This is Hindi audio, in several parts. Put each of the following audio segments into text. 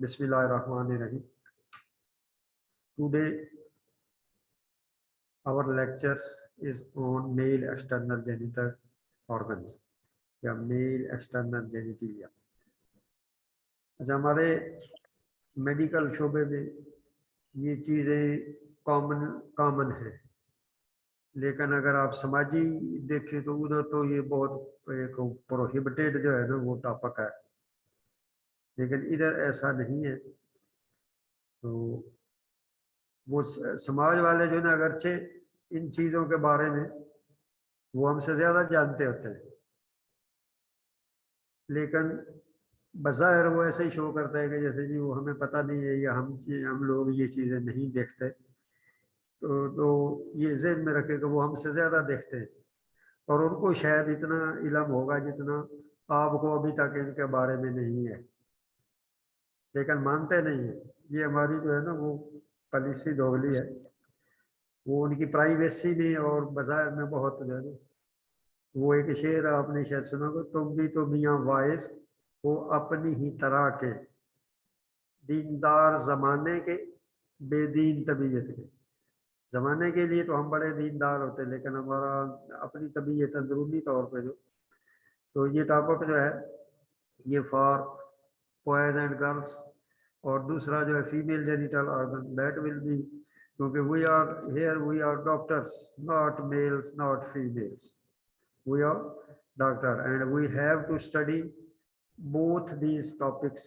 Bismillahirrahmanirrahim. Today our lecture is on male external genital organs या मेल एक्सटर्नल जेनिटिलिया। अच्छा, हमारे मेडिकल शोबे में ये चीज़ें कॉमन है, लेकिन अगर आप समाजी देखें तो उधर तो ये बहुत एक प्रोहिबिटेड जो है ना वो टॉपिक है, लेकिन इधर ऐसा नहीं है। तो वो समाज वाले जो है ना अगरचे इन चीज़ों के बारे में वो हमसे ज़्यादा जानते होते हैं, लेकिन बज़ाहिर वो ऐसे ही शो करता है कि जैसे जी वो हमें पता नहीं है या हम लोग ये चीज़ें नहीं देखते। तो ये ज़हन में रखे कि वो हमसे ज़्यादा देखते हैं और उनको शायद इतना इल्म होगा जितना आपको अभी तक इनके बारे में नहीं है, लेकिन मानते नहीं है। ये हमारी जो है ना वो पॉलिसी दोगली है, वो उनकी प्राइवेसी में और बाजार में बहुत जो है ना, वो एक शेर आपने शायद सुना होगा, तुम भी तो मियाँ वाइस वो अपनी ही तरह के, दीनदार जमाने के, बेदीन तबीयत के। जमाने के लिए तो हम बड़े दीनदार होते हैं, लेकिन हमारा अपनी तबीयत अंदरूनी तौर पे जो, तो ये टॉपिक जो है ये फॉर बॉयज एंड गर्ल्स। और दूसरा जो है female genital organ, that will be, क्योंकि we are doctors, not males not females, we are doctor and we have to study both these topics.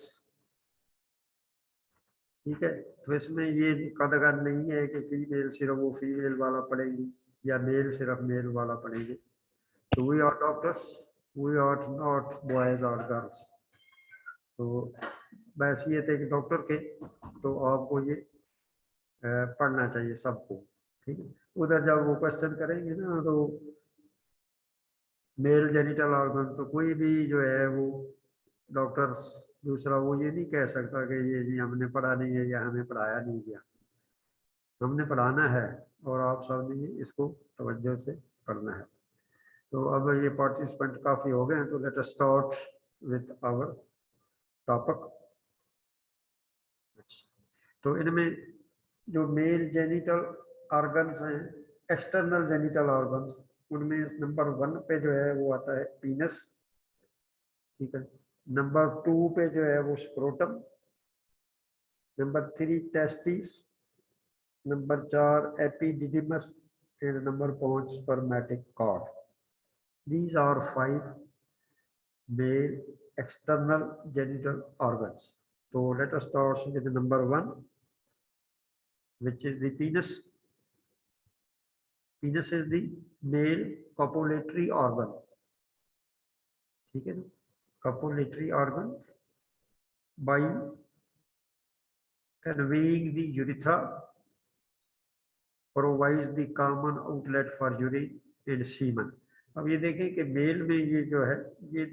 ठीक है, तो इसमें ये कदर नहीं है कि फीमेल सिर्फ वो फीमेल वाला पढ़ेगी या मेल सिर्फ मेल वाला पढ़ेंगे। तो we are doctors, we are not boys और गर्ल्स। तो बस ये थे कि डॉक्टर के तो आपको ये पढ़ना चाहिए सबको। ठीक है, उधर जब वो क्वेश्चन करेंगे ना तो मेल जेनिटल ऑर्गन, तो कोई भी जो है वो डॉक्टर्स दूसरा वो ये नहीं कह सकता कि ये जी हमने पढ़ा नहीं है या हमें पढ़ाया नहीं गया। हमने पढ़ाना है और आप सब ने इसको तवज्जो से पढ़ना है। तो अब ये पार्टिसिपेंट काफ़ी हो गए हैं, तो let us start with our topic. तो इनमें जो मेल जेनिटल ऑर्गन्स हैं, एक्सटर्नल जेनिटल ऑर्गन्स, उनमें नंबर 1 पे जो है वो आता है पीनस। ठीक है, नंबर 2 पे जो है वो scrotum, number 3 testis, number 4 epididymis and number 5 spermatic cord. These are 5 male external genital organs. So let us start with number 1, which is the penis. Penis is the male copulatory organ. ठीक है ना, copulatory organ by conveying the urethra provides the common outlet for urine and semen. अब ये देखें कि मेल में ये जो है ये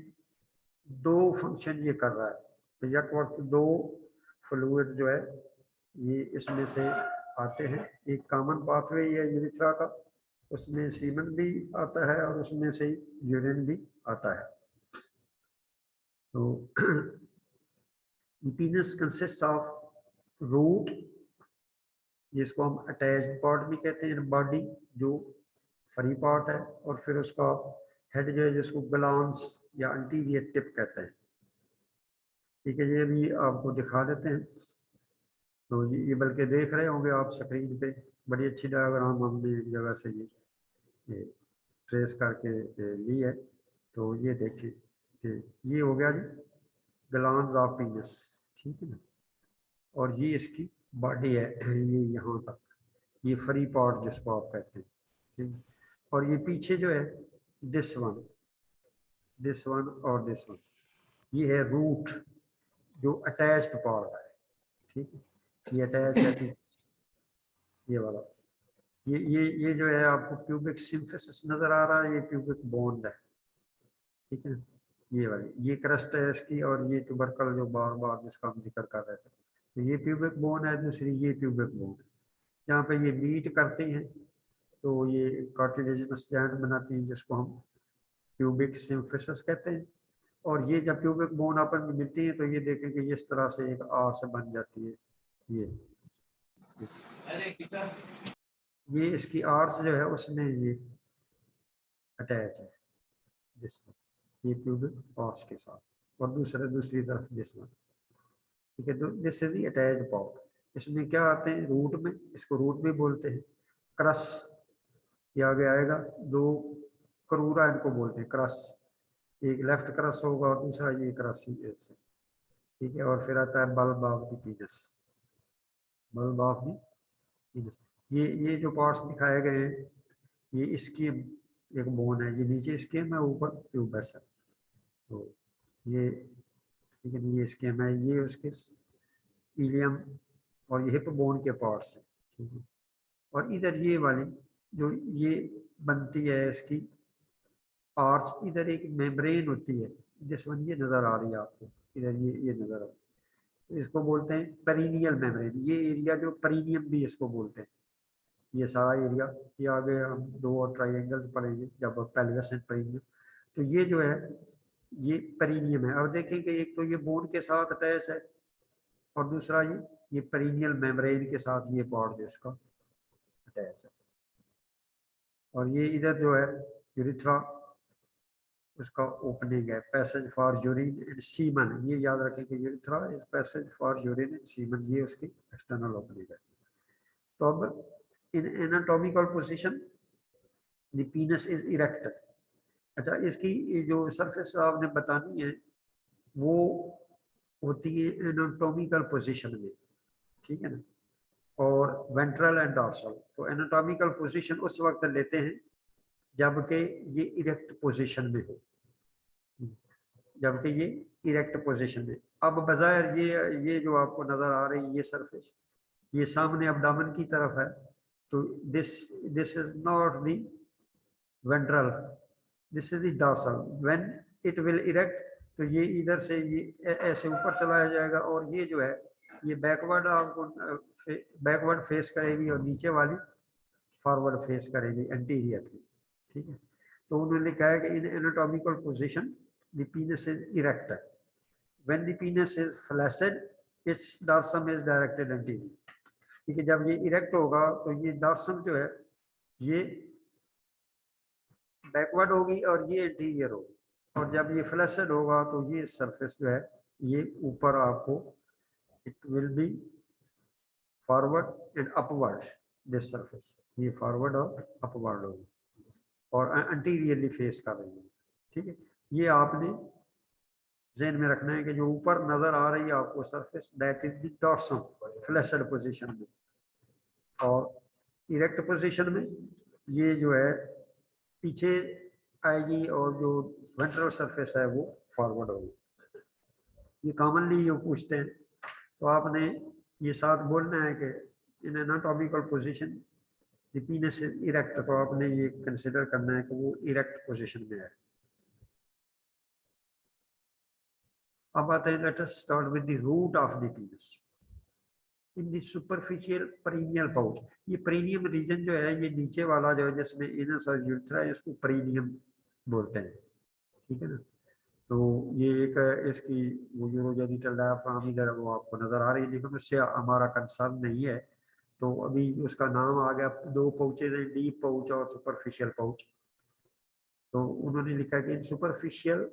2 फंक्शन ये कर रहा है। तो यक वक्त 2 फ्लूइड जो है ये इसमें से आते हैं। एक कॉमन पाथवे है यूरिथ्रा का, उसमें सीमन भी आता है और उसमें से यूरिन भी आता है। तो पीनस कंसिस्ट ऑफ रूट, जिसको हम अटैच्ड पार्ट भी कहते हैं, बॉडी जो फ्री पार्ट है, और फिर उसका हेड जो है जिसको ग्लांस या अंटीरियर टिप कहते हैं। ठीक है, ये भी आपको दिखा देते हैं। तो ये बल्कि देख रहे होंगे आप स्क्रीन पे, बड़ी अच्छी डायग्राम हमने एक जगह से ये ट्रेस करके ली है। तो ये देखिए कि ये हो गया जी ग्लैंड्स ऑफ पीनस। ठीक है ना, और ये इसकी बॉडी है, ये यहाँ तक, ये फ्री पार्ट जिसको आप कहते हैं। ठीक, और ये पीछे जो है दिस वन और दिस वन, ये है रूट जो अटैच्ड पार्ट है। ठीक है, ये अटैच है, ये वाला, ये जो है आपको प्यूबिक सिम्फिसिस नजर आ रहा है, ये प्यूबिक बोन है। ठीक है, ये वाली ये क्रस्ट है इसकी, और ये ट्यूबरकल जो बार बार जिसका हम जिक्र कर रहे थे, तो ये प्यूबिक बोन है, दूसरी ये प्यूबिक बोन है। जहाँ पे ये मीट करती हैं तो ये कार्टिलेजिनस जॉइंट बनाती हैं, जिसको हम प्यूबिक सिम्फिसिस कहते हैं। और ये जब प्यूबिक बोन आपस में मिलती है तो ये देखें कि इस तरह से एक आर से बन जाती है। ये इसकी आर्स जो है उसमें ये अटैच है जिसमें, ये प्यूबिक आर्स के साथ, और दूसरी तरफ जिसमें, ठीक है। This is the attach part. इसमें क्या आते हैं रूट में, इसको रूट भी बोलते हैं। क्रस ये आगे आएगा, दो क्रूरा इनको बोलते हैं क्रस, एक लेफ्ट क्रस होगा और दूसरा ये क्रस ही ऐसे, ठीक है। और फिर आता है bulb of the पीनस, bulb of the पीनस। ये जो पार्ट्स दिखाए गए हैं ये स्कीम, एक बोन है, ये नीचे स्कीम है, ऊपर ट्यूबस है। तो ये ठीक है, ये स्कीम है, ये उसके इलियम और ये हिप बोन के पार्ट्स हैं, ठीक है। और इधर ये वाली जो ये बनती है इसकी आर्च, इधर एक मेम्ब्रेन होती है, जिस वन ये नजर आ रही है आपको, इधर ये नजर आ रही है, इसको बोलते हैं पेरिनियल मेम्ब्रेन। ये एरिया जो पेरिनियम भी इसको बोलते हैं, ये सारा एरिया, ये आगे हम दो और ट्राइंगल्स पढ़ेंगे जब पेल्विस एंड पेरिनियम। तो ये जो है ये पेरिनियम है। अब देखेंगे एक तो ये बोन के साथ अटैच है और दूसरा ये पेरिनियल मेम्ब्रेन के साथ ये पार्ट जो इसका अटैच है। और ये इधर जो है यूरिथ्रा, उसका ओपनिंग है, passage for urine and semen. ये याद रखें कि urethra is passage for urine and semen, ये उसकी एक्सटर्नल ओपनिंग है। तो अब in anatomical position the penis is erect. अच्छा, इसकी जो सरफेस आपने बतानी है वो होती है एनाटॉमिकल पोजीशन में, ठीक है ना। और वेंट्रल एंड डॉर्सल, तो एनाटॉमिकल पोजीशन उस वक्त लेते हैं जबकि ये इरेक्ट पोजीशन में हो, जबकि ये इरेक्ट पोजीशन में। अब बजाय ये जो आपको नजर आ रही है ये सरफेस, ये सामने अब्डामन की तरफ है, तो this is not the ventral, this is the dorsal. When it will erect, तो ये इधर से ये ऐसे ऊपर चला जाएगा, और ये जो है ये बैकवर्ड आपको बैकवर्ड फेस करेगी और नीचे वाली फॉरवर्ड फेस करेगी एंटीरियर थी, ठीक है। तो उन्होंने लिखा है कि in anatomical position the penis is erect, when the penis is flaccid its dorsum is directed anterior, ठीक है। जब ये इरेक्ट होगा तो ये डॉर्सम जो है ये बैकवर्ड होगी और ये एंटीरियर होगी, और जब ये फ्लैसिड होगा तो ये सरफेस जो है ये ऊपर आपको it will be forward and upward, this surface ये फॉरवर्ड और अपवर्ड होगी और एंटीरियरली फेस कर रही है, ठीक है। ये आपने ज़हन में रखना है कि जो ऊपर नजर आ रही है आपको surface, that is the dorsum flaccid position में, और इरेक्ट पोजीशन में ये जो है पीछे आएगी और जो वेंट्रल सरफेस है वो फॉरवर्ड होगी। ये कॉमनली ये पूछते हैं, तो आपने ये साथ बोलना है कि in anatomical position the penis is erect, तो आपने ये कंसिडर करना है कि वो इरेक्ट पोजीशन में है। अब आते हैं, let us start with the root of the penis in the superficial perineal pouch. ये पेरिनियम रीजन जो है ये नीचे वाला जो है जिसमें एनस और यूरेथ्रा है इसको पेरिनियम बोलते हैं, ठीक है ना। तो ये एक इसकी वो यूरोजेनिटल डायाफ्राम इधर वो आपको नजर आ रही है, लेकिन उससे हमारा कंसर्न नहीं है। तो अभी उसका नाम आ गया, दो पाउचेज हैं, डीप पाउच और सुपरफिशियल पाउच। तो उन्होंने लिखा कि in superficial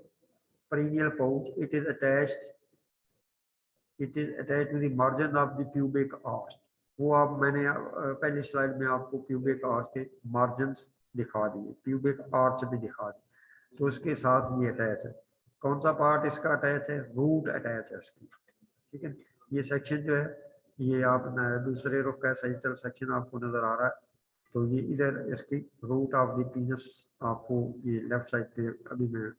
perineal pouch it is attached to the margin of the pubic arch. वो आप मैंने पहली स्लाइड में आपको प्यूबिक आर्च के मार्जिन्स दिखा दिए, प्यूबिक आर्च भी दिखा दी, तो उसके साथ ये अटैच है। कौन सा पार्ट इसका अटैच है? रूट अटैच है इसकी, ठीक है। ये सेक्शन जो है ये आप दूसरे रुख का सजिटल सेक्शन आपको नजर आ रहा है, तो ये इधर इसकी रूट ऑफ द पीनस आपको ये लेफ्ट साइड पे अभी मैं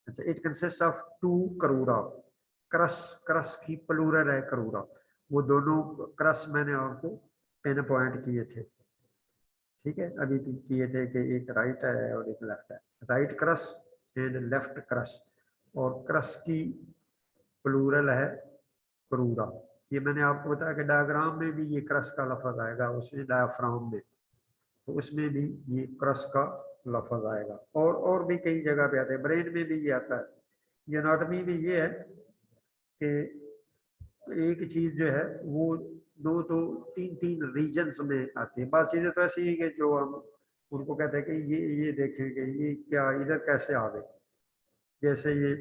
अच्छा, इट कंसिस्ट ऑफ टू करूरा, क्रस, क्रस की प्लूरल है करूरा, वो दोनों क्रस मैंने आपको पिन पॉइंट किए थे, ठीक है, अभी भी किए थे कि एक राइट है और एक लेफ्ट है, right cross and left cross. और क्रस की प्लूरल है करूरा। ये मैंने आपको बताया कि डायग्राम में भी ये क्रस का लफ्ज आएगा, उसमें डायफ्राम में, तो उसमें भी ये क्रस का लफ्ज आएगा। और भी कई जगह पे आते हैं, ब्रेन में भी ये आता है। एनाटॉमी में ये है कि एक चीज जो है वो दो तो तीन तीन रीजन्स में आती है। बात चीजें तो ऐसी है कि जो हम उनको कहते हैं कि ये देखेंगे ये क्या इधर कैसे आ गए। जैसे ये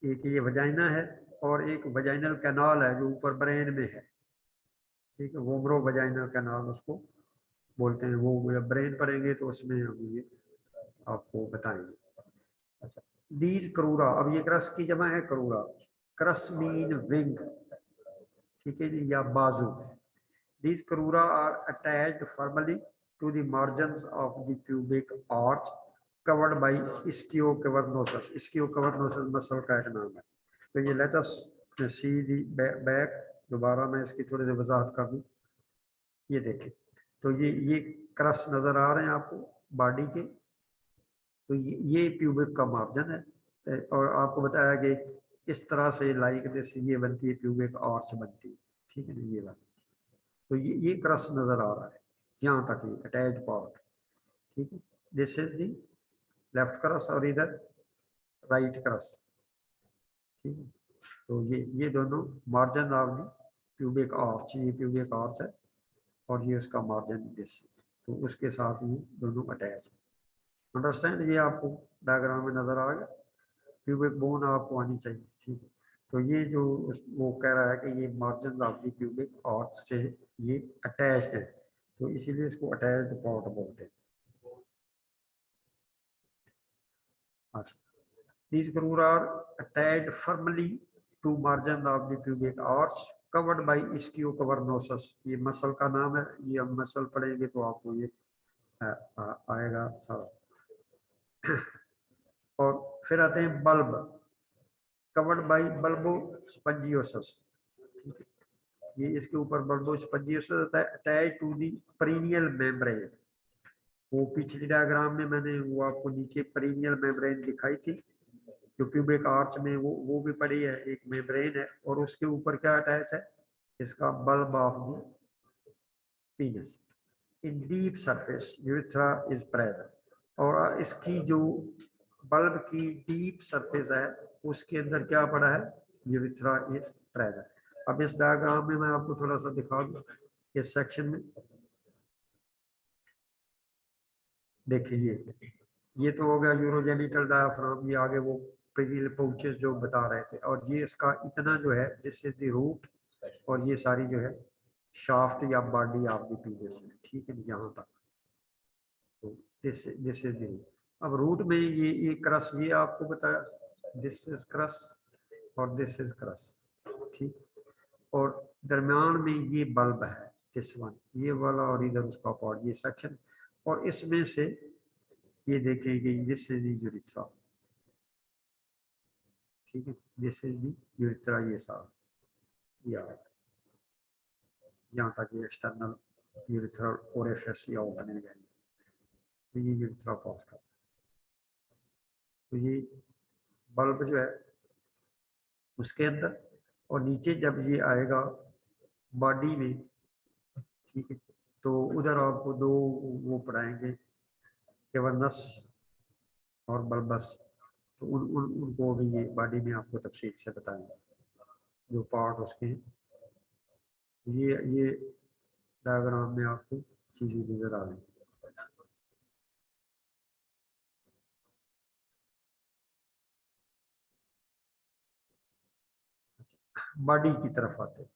एक ये वजाइना है और एक वजाइनल कैनाल है जो ऊपर ब्रेन में है, ठीक है, वोमरो वजाइनल कैनाल उसको बोलते हैं। वो जब ब्रेन पढ़ेंगे तो उसमें हम ये आपको बताएंगे। अच्छा, दीज क्रूरा, अब ये क्रस की जमा है क्रूरा। क्रस मीन विंग, ठीक है जी, या बाजू। These crura are attached firmly to the margins of the pubic arch covered by ischiocavernosus. Ischiocavernosus muscle का एक नाम है। तो ये let us see the back। दोबारा मैं इसकी थोड़ी सी वजाहत कर दूं। ये देखें, तो ये क्रस नजर आ रहे हैं आपको बॉडी के। तो ये प्यूबिक का मार्जिन है और आपको बताया कि इस तरह से लाइक दिस ये बनती है, प्यूबिक आर्च बनती है, ठीक है ना, ये बात। तो ये क्रस नजर आ रहा है यहाँ तक, ये अटैच पार्ट, ठीक है। This is the left cross और इधर राइट क्रस, ठीक है। तो ये दोनों margin of the pubic arch, ये प्यूबिक आर्च है और ये उसका मार्जिन दिस, तो उसके साथ ये दोनों अटैच है। अंडरस्टैंड, ये आपको डायग्राम में नजर आ गया। प्यूबिक बोन आपको आनी चाहिए, ठीक है। तो ये जो वो कह रहा है कि ये margin of the pubic arch से ये अटैच्ड है, तो इसीलिए इसको अटैच्ड पार्ट बोलते हैं। अच्छा, these screws are attached firmly to margin of the pubic arch covered by ischiocavernosus। ये मसल का नाम है, ये हम मसल पढ़ेंगे तो आपको ये आएगा सारा। और फिर आते हैं bulb, covered by bulbospongiosus, ठीक है। ये इसके ऊपर बल्बो स्पंजियोसस होता है, attach to the perineal membrane. वो पिछली डायग्राम में मैंने वो आपको नीचे पेरिनियल मेम्ब्रेन दिखाई थी, जो प्यूबिक आर्च में वो भी पड़ी है, एक मेम्ब्रेन है और उसके ऊपर क्या अटैच है, इसका bulb of the penis. In deep surface urethra is present. और इसकी जो बल्ब की डीप सरफेस है उसके अंदर क्या पड़ा है, यूरेथ्रा इज प्रेजेंट। अब इस डायग्राम में मैं आपको थोड़ा सा दिखा दूं इस सेक्शन में। देखिए ये तो हो गया यूरोजेनिटल डायाफ्राम, ये आगे वो पेरियल पाउचेस जो बता रहे थे, और ये इसका इतना जो है दिस इज द रूट, और ये सारी जो है शाफ्ट या बॉडी ऑफ द पीनस है, ठीक है, यहाँ तक। तो दिस इज द रूट। अब रूट में ये क्रस ये आपको बताया, दिस इज क्रस और दिस इज क्रस, ठीक। और दरम्यान में ये बल्ब है, दिस वन, ये वाला, और इधर उसका पार्ट, ये सेक्शन। और इसमें से ये देखेंगे दिस इज द यूरेथ्रा, ठीक है, दिस इज दी यूरेथ्रा, ये सारा या यहाँ तक ये एक्सटर्नल यूरेथ्रल ओरिफिस या ओपनिंग है, तो ये यूरेथ्रा पास का। तो ये बल्ब जो है उसके अंदर, और नीचे जब ये आएगा बॉडी में, ठीक है, तो उधर आपको दो वो पढ़ाएंगे, केवर्नस और बल्बस। तो उनको भी ये बॉडी में आपको तफसील से बताएंगे जो पार्ट उसके हैं। ये डायग्राम में आपको चीजें नजर आ रही। बॉडी की तरफ आते हैं।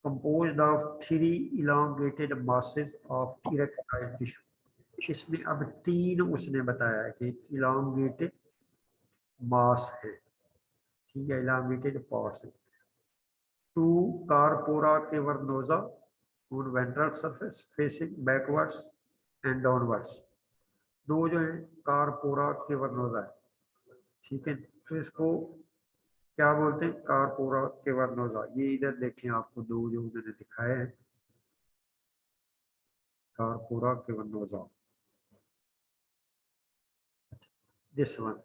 Composed of 3 elongated masses of erectile tissue. इसमें अब 3 उसने बताया है कि इलांगेटेड मास है, ठीक है, इलांगेटेड पार्ट्स है। 2 corpora cavernosa on ventral surface facing backwards and downwards. दो जो है कार्पोरा केवर्नोजा है, ठीक है। तो इसको क्या बोलते हैं, कार्पोरा केवर्नोजा। ये इधर देखें आपको दो जो मैंने दिखाए हैं, कार्पोरा केवर्नोजा, दिस वन,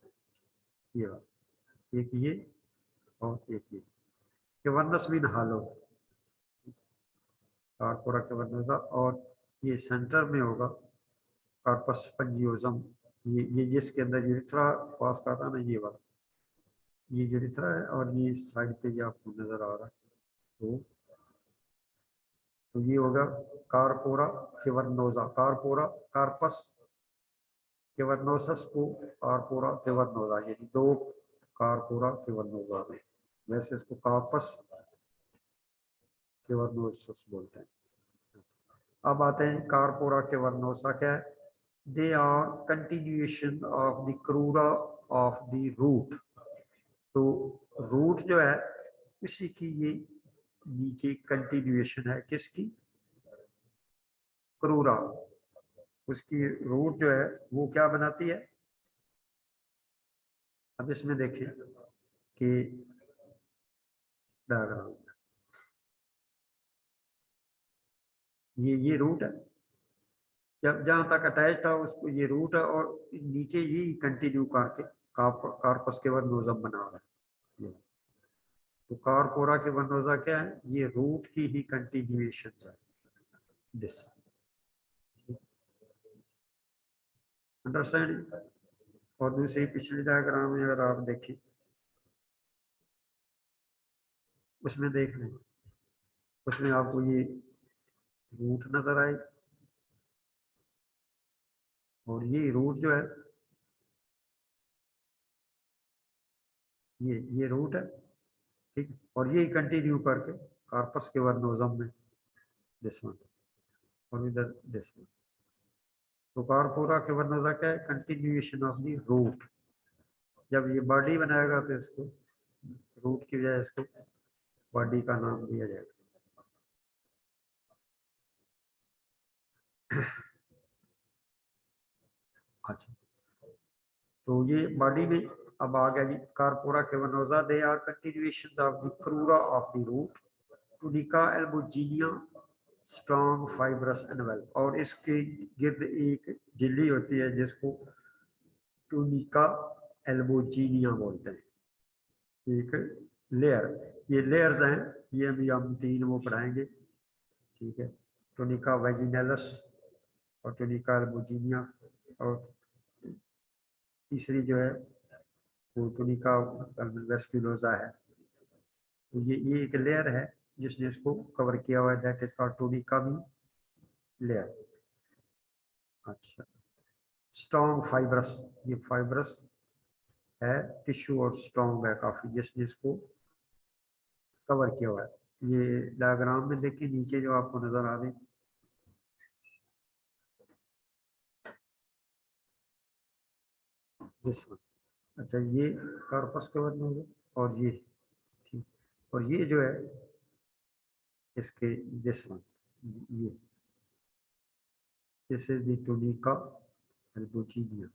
ये वाला, एक ये और एक ये। केवर्नस मीन हालो, कार्पोरा केवर्नोजा, और ये सेंटर में होगा कार्पस स्पंजियोजम, ये जिसके अंदर यूरिथ्रा पास का था ना, ये वाला, ये यूरिथ्रा है और ये साइड पे ये आपको नजर आ रहा है। तो ये होगा कारपोरा केवर्नोजा, कारपोरा कार्पस केवर्नोसस को कारपोरा केवर्नोजा, ये दो कारपोरा केवर्नोजा में, वैसे इसको कार्पस केवर्नोसस बोलते हैं। अब आते हैं कारपोरा केवर्नोसा क्या है। They are continuation of the crura of the root. तो रूट जो है इसी की ये नीचे कंटिन्यूएशन है, किसकी, क्रूरा, उसकी रूट जो है वो क्या बनाती है। अब इसमें देखिए कि डायग्राम, ये रूट है, जब जहां तक अटैच था उसको ये रूट है, और नीचे ये कंटिन्यू करके कार्पस के वर्नोजम बना रहा है। तो कारपोरा के वर्नोजा क्या है, ये रूट की ही कंटिन्यूएशन है, दिस, अंडरस्टैंड। और दूसरी पिछली डायग्राम में अगर आप देखें, उसमें देख लें, उसमें आपको ये रूट नजर आए, और ये रूट जो है ये रूट है, ठीक, और ये कंटिन्यू करके कार्पस के वर्नोजम में दिस वन, और इधर दिस वन। तो कारपोरा के वर्नोजा क्या है, कंटिन्यूएशन ऑफ द रूट। जब ये बॉडी बनाएगा तो इसको रूट की बजाय इसको बॉडी का नाम दिया जाएगा। अच्छा, तो ये बॉडी में अब आ गया जी corpora cavernosa. They are continuation of the crura of the root. Tunica albuginea strong fibrous envelope, और इसके गिर्द एक झिल्ली होती है जिसको टुनिका एल्बुजिनिया बोलते हैं, एक लेयर, ये लेयर्स हैं, ये अभी हम तीन वो पढ़ाएंगे, ठीक है। टुनिका वेजिनेलस और टुनिका एल्बुजिनिया, और तीसरी जो है वो टुनिका वेस्कुलोसा है। तो ये एक लेयर है जिसने इसको कवर किया हुआ है, दैट इज कॉल्ड टुनिका भी लेयर। अच्छा, स्ट्रॉन्ग फाइब्रस, ये फाइब्रस है, टिश्यू और स्ट्रॉन्ग है काफी, जिसने इसको कवर किया हुआ है। ये डायग्राम में देखिए नीचे जो आपको नजर आ रही, दिस वन, अच्छा ये कार्पस कवर में होगा, और ये, ठीक, और ये जो है इसके दिस वन, ये this is the tunica albuginea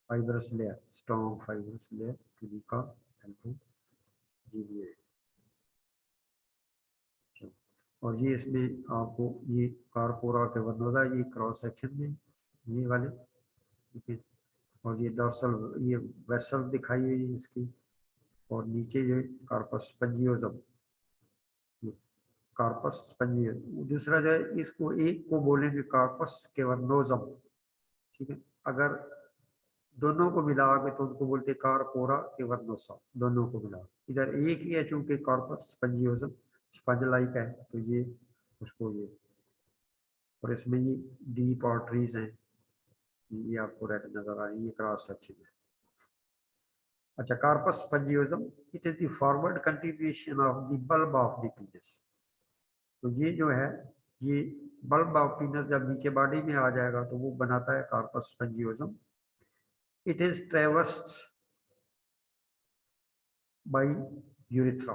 fibrous layer, strong fibrous layer tunica albuginea. और ये इसमें आपको ये कारपोरा के वर्नोजा, ये क्रॉस सेक्शन में ये वाले, ठीक है, और ये डॉर्सल, ये वेसल दिखाई हुई है इसकी, और नीचे जो कार्पस स्पंजियोजम, कार्पस स्पंजियोजम। दूसरा जो है इसको एक को बोलेंगे कार्पस केवर्नोजम, ठीक है। अगर दोनों को मिला के तो उनको बोलते कारपोरा केवर्नोसा, दोनों को मिला, इधर एक ही है चूंकि कार्पस स्पंजियोजम स्पंज लाइक है, तो ये उसको ये, और इसमें ये डीप आर्टरीज हैं, ये आपको रेड नजर आ रही है, ये क्रॉस सेक्शन है। अच्छा, corpus spongiosum, it is the forward continuation of the bulb of the penis. तो ये जो है, ये बल्ब ऑफ पीनस जब नीचे बॉडी में आ जाएगा तो वो बनाता है corpus spongiosum. It is traversed by urethra.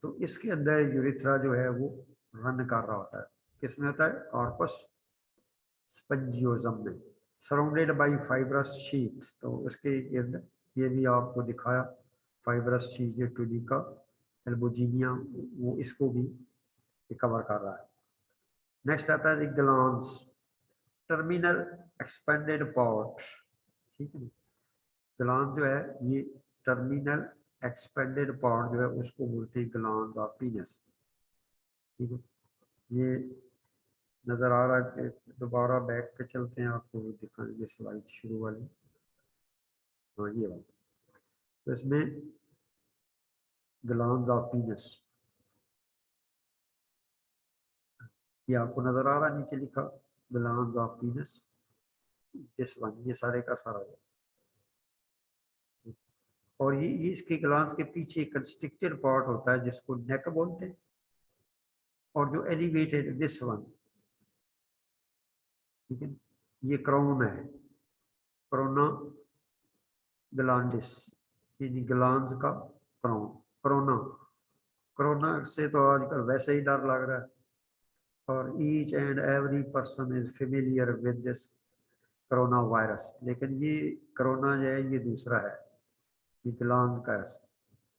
तो इसके अंदर यूरिथ्रा जो है वो रन कर रहा होता है, किसमें होता है, कार्पस स्पंजियोजम में, सराउंडेड बाय फाइब्रस शीट। तो उसके इर्द ये भी आपको दिखाया फाइब्रस शीट, जो टुनिका एल्बुजिनिया, वो इसको भी कवर कर रहा है। नेक्स्ट आता है ग्लांस, टर्मिनल एक्सपेंडेड पार्ट, ठीक है। ग्लांस जो है ये टर्मिनल एक्सपेंडेड पार्ट जो है उसको बोलते हैं ग्लांस ऑफ पीनस, ठीक है। ये नजर आ रहा है कि दोबारा बैक पे चलते हैं, आपको दिखाएंगे स्लाइड शुरू वाली। हाँ ये वाली, तो इसमें ग्लैंड्स ऑफ पीनस, ये आपको नजर आ रहा है नीचे लिखा ग्लैंड्स ऑफ पीनस, दिस वन, ये सारे का सारा है। और ये इसके ग्लैंड्स के पीछे कंस्ट्रिक्टेड पार्ट होता है जिसको नेक बोलते हैं, और जो एलिवेटेड दिस वन, ठीक है, ये क्राउन है, क्रोना ग्लैंडिस, यानी ग्लैंड्स का क्राउन, क्रोना। कोरोना से तो आजकल वैसे ही डर लग रहा है, और each and every person is familiar with this corona virus, लेकिन ये कोरोना जो है ये दूसरा है, ये ग्लैंड्स का है,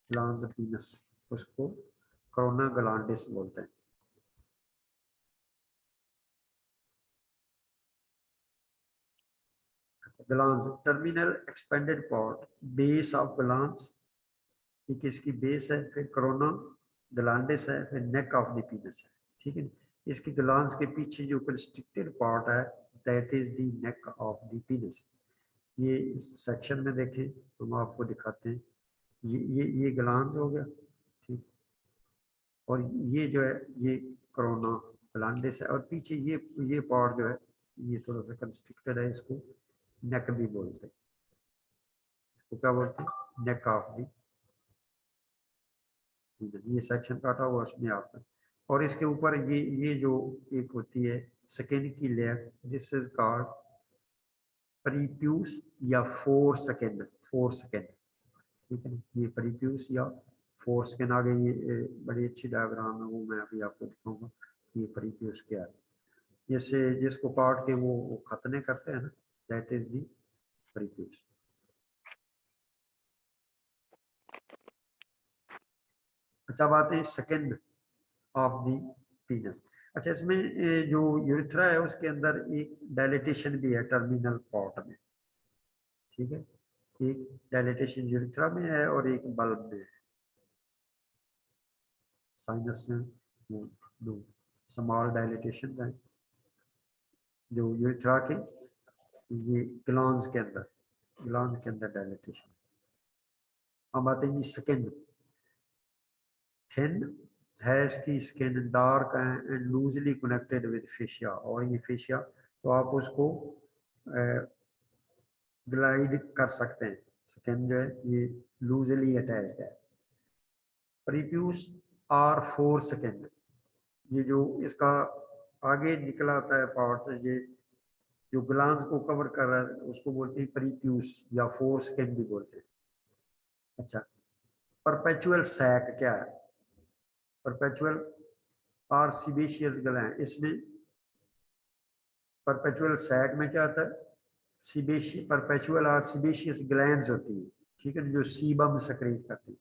ग्लैंड्स पीनस, उसको कोरोना ग्लैंडिस बोलते हैं। Glands terminal expanded part, base of glands, ये किसकी बेस है, फिर कोरोना ग्लैंडिस है, फिर नेक ऑफ द पीनस है, ठीक है। इसकी ग्लैंड्स के पीछे जो कंस्ट्रिक्टेड पार्ट है, that is the neck of the पीनस। ये इस सेक्शन में देखें, हम आपको दिखाते हैं, ये ग्लैंड्स हो गया, ठीक, और ये जो है ये कोरोना ग्लैंडिस है, और पीछे ये पार्ट जो है ये थोड़ा सा कंस्ट्रिक्टेड है, इसको नेक भी बोलते हैं, इसको क्या बोलते हैं, नेक ऑफ दी, ये सेक्शन काटा हुआ उसमें आपका। और इसके ऊपर ये जो एक होती है स्किन की layer, this is called prepuce या फोर स्किन, फोर स्किन, ठीक है, ये प्रीप्यूस या फोर स्किन। आगे ये बड़ी अच्छी डायग्राम है, वो मैं अभी आपको दिखाऊंगा, ये प्रीप्यूस क्या है, जैसे जिसको काट के वो खतने करते हैं ना, दैट इज दी प्रीप्यूस। अच्छा, बात है स्किन ऑफ दी पीनस। अच्छा, इसमें जो यूरिथ्रा है उसके अंदर एक डायलिटेशन भी है टर्मिनल पार्ट में, ठीक है, एक डायलिटेशन यूरिथ्रा में है और एक बल्ब में है, साइनस में दो स्मॉल डायलिटेशन है जो यूरिथ्रा के, ये ग्लैंड्स के अंदर, ग्लैंड्स के अंदर डायलिटेशन। अब आते हैं स्किन, थिन है इसकी स्किन, डार्क है and loosely connected with fascia, और ये फेशिया तो आप उसको ग्लाइड कर सकते हैं, स्किन जो है ये लूजली अटैच्ड है। प्रीप्यूस आर फोर स्किन, ये जो इसका आगे निकला आता है पार्ट, ये जो ग्लांस को कवर कर रहा है उसको बोलते हैं प्रीप्यूस या फोर स्किन भी बोलते हैं। अच्छा, परपेचुअल सैक क्या है, परपेचुअल आर सीबेशियस ग्लैंड, इसमें परपेचुअल सैक में क्या आता है, sebaceous, preputial or sebaceous glands होती है, ठीक है, जो सीबम सेक्रेट करती है,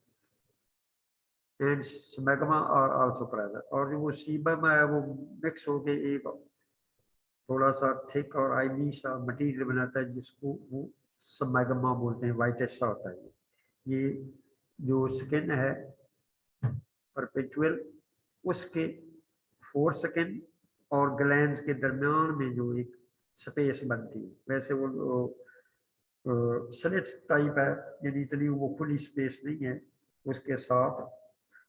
and smegma are also present, और जो वो सीबम है वो मिक्स होके एक थोड़ा सा थिक और आयनी सा मटेरियल बनाता है जिसको वो स्मैग्मा बोलते हैं, वाइटिश सा होता है। ये जो स्किन है परपेचुअल, उसके फोर स्किन और ग्लैंड्स के दरमियान में जो एक स्पेस बनती है, वैसे वो स्लिट्स टाइप है, यानी इतनी वो खुली स्पेस नहीं है, उसके साथ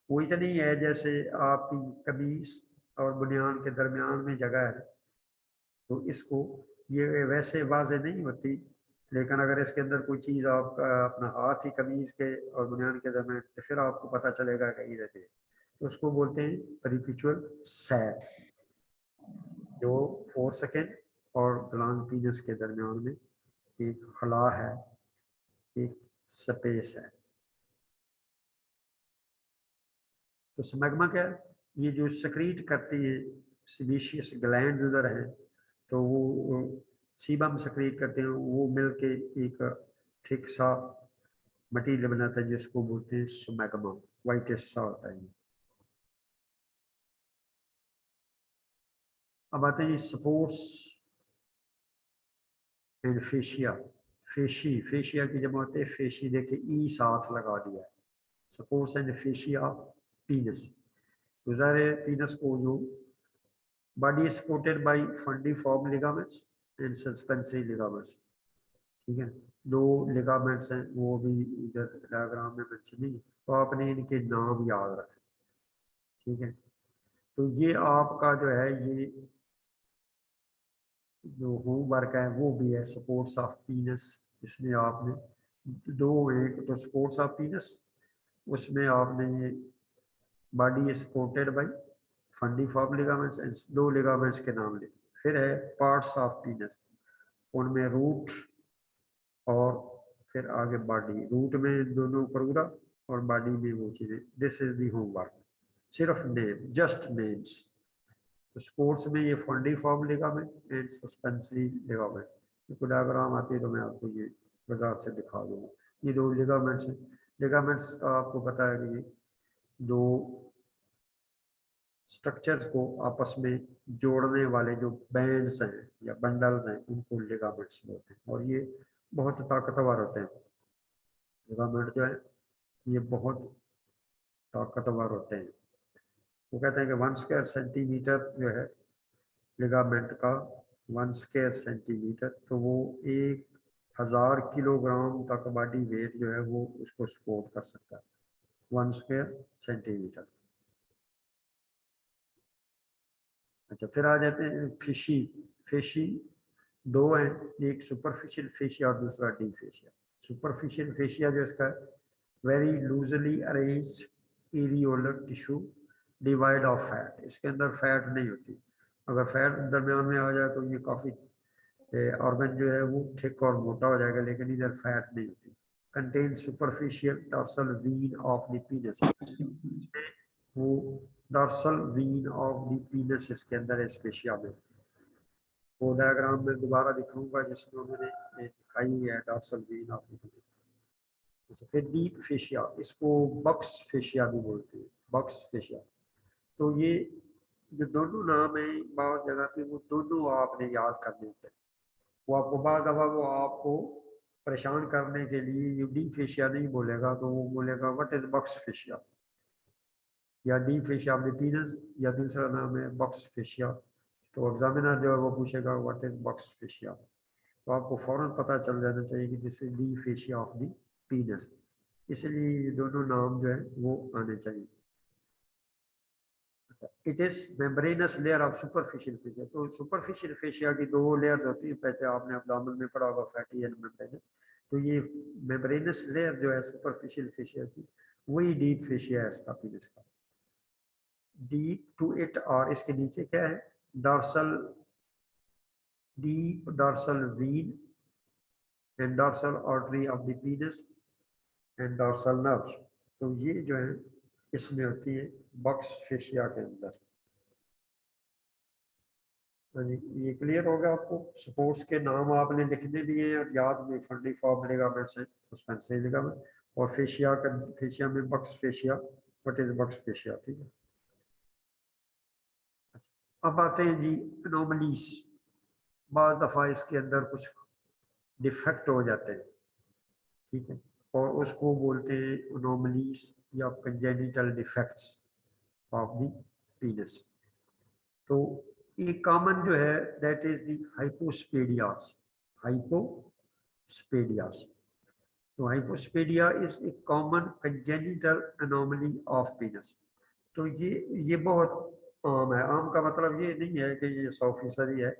वो इतनी है जैसे आपकी कमीज और बुनियान के दरमियान में जगह है, तो इसको ये वैसे वाजे नहीं होती, लेकिन अगर इसके अंदर कोई चीज़ आपका अपना हाथ ही कमीज के और बुनियान के दरमियान, तो फिर आपको पता चलेगा कि इधर है, तो उसको बोलते हैं परिपिचुअल सैक, जो फोर सेकेंड और ग्लांस पीनस के दरमियान में एक खला है, एक स्पेस है। तो स्मैग्मा क्या है, ये जो सक्रीट करती है सीबेशियस ग्लैंड उधर है, तो वो सीबम सक्रिएट करते हैं, वो मिलके एक थिक सा मटेरियल बनाता है जिसको बोलते हैं स्मैग्मा, व्हाइटिश सा होता है। अब आते हैं spores and fascia, facie, fascia की जमा होते हैं फेशी, देखिए ई साथ लगा दिया है, स्पोर्स एंड फेशिया पीनस, गुजारे पीनस को जो body is supported by fundiform ligaments and suspensory ligaments. ठीक है, दो लिगामेंट्स हैं, वो भी इधर डायग्राम में मेंशन नहीं, तो आपने इनके नाम याद रखें। ठीक है, तो ये आपका जो है, ये जो होमवर्क है वो भी है सपोर्ट्स ऑफ पीनस। इसमें आपने दो, एक तो सपोर्ट्स ऑफ पीनस, उसमें आपने ये body is supported by fundiform ligaments and दो लिगामेंट्स के नाम ले। फिर है पार्ट्स ऑफ पीनस, उनमें रूट और फिर आगे बॉडी। रूट में दोनों प्रोग्रा और बॉडी में वो चीजें। दिस इज दी होमवर्क, सिर्फ नेम, जस्ट नेम्स। तो स्पोर्ट्स में ये फंडिफॉर्म लिगामेंट एंड सस्पेंसरी लिगामेंट। ये डायग्राम आती है तो मैं आपको ये बाजार से दिखा दूंगा। ये दो लिगामेंट्स हैं। लिगामेंट्स का आपको पता है कि ये दो स्ट्रक्चर्स को आपस में जोड़ने वाले जो बैंड्स हैं या बंडल्स हैं, उनको लिगामेंट्स बोलते हैं। और ये बहुत ताकतवर होते हैं। लिगामेंट जो है ये बहुत ताकतवर होते हैं। वो कहते हैं कि 1 स्क्वायर सेंटीमीटर जो है लिगामेंट का, 1 स्क्वायर सेंटीमीटर, तो वो 1000 किलोग्राम तक बॉडी वेट जो है वो उसको सपोर्ट कर सकता है, 1 स्क्वायर सेंटीमीटर। अच्छा, फिर आ जाते हैं फिशी। फिशी दो हैं, एक सुपरफिशियल फेशिया और दूसरा डीप फेशिया। सुपरफिशियल फेशिया जो इसका very loosely arranged areolar tissue divide of fat. इसके अंदर फैट नहीं होती। अगर फैट दरमियान में आ जाए तो ये काफ़ी ऑर्गन जो है वो थिक और मोटा हो जाएगा, लेकिन इधर फैट नहीं होती। Contain superficial dorsal vein of the penis. इसमें वो dorsal vein of the penis इसके अंदर है स्पेशिया में। वो डायग्राम में दोबारा दिखाऊंगा जिसमें उन्होंने दिखाई हुई है dorsal vein of the penis. फिर डीप फेशिया, इसको बक्स फेशिया भी बोलते हैं, बक्स फेशिया। तो ये जो दोनों नाम है बहुत जगह पे, वो दोनों आपने याद करने होते हैं। वो आपको बाद दफा वो आपको परेशान करने के लिए ये डी फेशिया नहीं बोलेगा, तो वो बोलेगा व्हाट इज बक्स फेशिया, या डी फेशिया ऑफ द पीनस, या दूसरा नाम है बक्स फेशिया। तो एग्जामिनर जो है वो पूछेगा व्हाट इज बक्स फेशिया, तो आपको फौरन पता चल जाना चाहिए कि this is deep fascia of the पीनस। इसलिए ये दोनों नाम जो है वो आने चाहिए। It is membranes layer of superficial fascia. तो सुपरफिशियल फेशिया की दो लेयर्स होती है, पहले आपने अब्डोमेन में पढ़ा होगा फैटी एंड मेम्ब्रेनस। तो ये मेम्ब्रेनस लेयर जो है सुपरफिशियल फेशिया की, वही डीप फेशिया है इसका, पीनस का। डीप टू इट, और इसके नीचे क्या है, dorsal, deep dorsal vein and dorsal artery of the penis and dorsal nerve. तो ये जो है इसमें होती है बक्स फेशिया के अंदर। ये क्लियर होगा आपको। स्पोर्ट्स के नाम आपने लिखने दिए हैं और याद में फंडिफॉर्म लिगामेंट्स हैं, सस्पेंसरी लिगामेंट, और फेशिया का, फेशिया में Buck's fascia, what is Buck's fascia. ठीक है, अब आते हैं जी एनोमलीज। बाज दफा इसके अंदर कुछ डिफेक्ट हो जाते हैं, ठीक है, और उसको बोलते हैं एनोमलीज या congenital defects of the penis. तो एक कॉमन जो है दैट इज द हाइपोस्पेडियास। हाइपोस्पेडियास, तो hypospadia is a common congenital anomaly of पीनस। तो ये बहुत आम है। आम का मतलब ये नहीं है कि ये 100% है,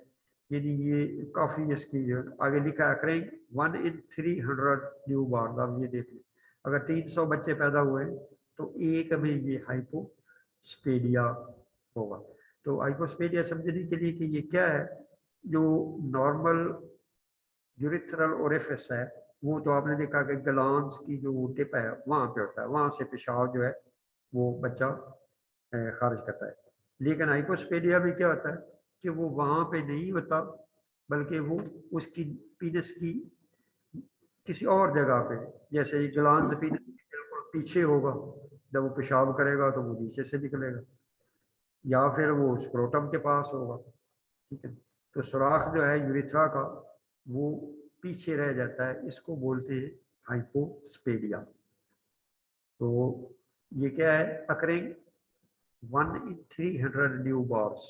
यानी ये काफ़ी इसकी जो आगे लिखा है करेंग 1 in 300 न्यू बॉर्न। अब ये देख लें, अगर 300 बच्चे पैदा हुए तो एक में ये हाइपोस्पेडिया होगा। तो हाइपोस्पेडिया समझने के लिए कि ये क्या है, जो नॉर्मल यूरिथ्रल ओरिफिस है, वो तो आपने देखा कि ग्लांस की जो टिप है वहाँ पे होता है, वहाँ से पेशाब जो है वो बच्चा खारिज करता है। लेकिन हाइपोस्पेडिया में क्या होता है कि वो वहाँ पे नहीं होता, बल्कि वो उसकी पीनस की किसी और जगह पे, जैसे ये ग्लांस पीनस बिल्कुल पीछे होगा, जब वो पेशाब करेगा तो वो नीचे से निकलेगा, या फिर वो स्क्रोटम के पास होगा। ठीक है, तो सुराख जो है यूरिथ्रा का वो पीछे रह जाता है, इसको बोलते हैं हाइपोस्पेडिया। तो ये क्या है, अकरिंग 1 in 300 न्यू बॉर्न्स।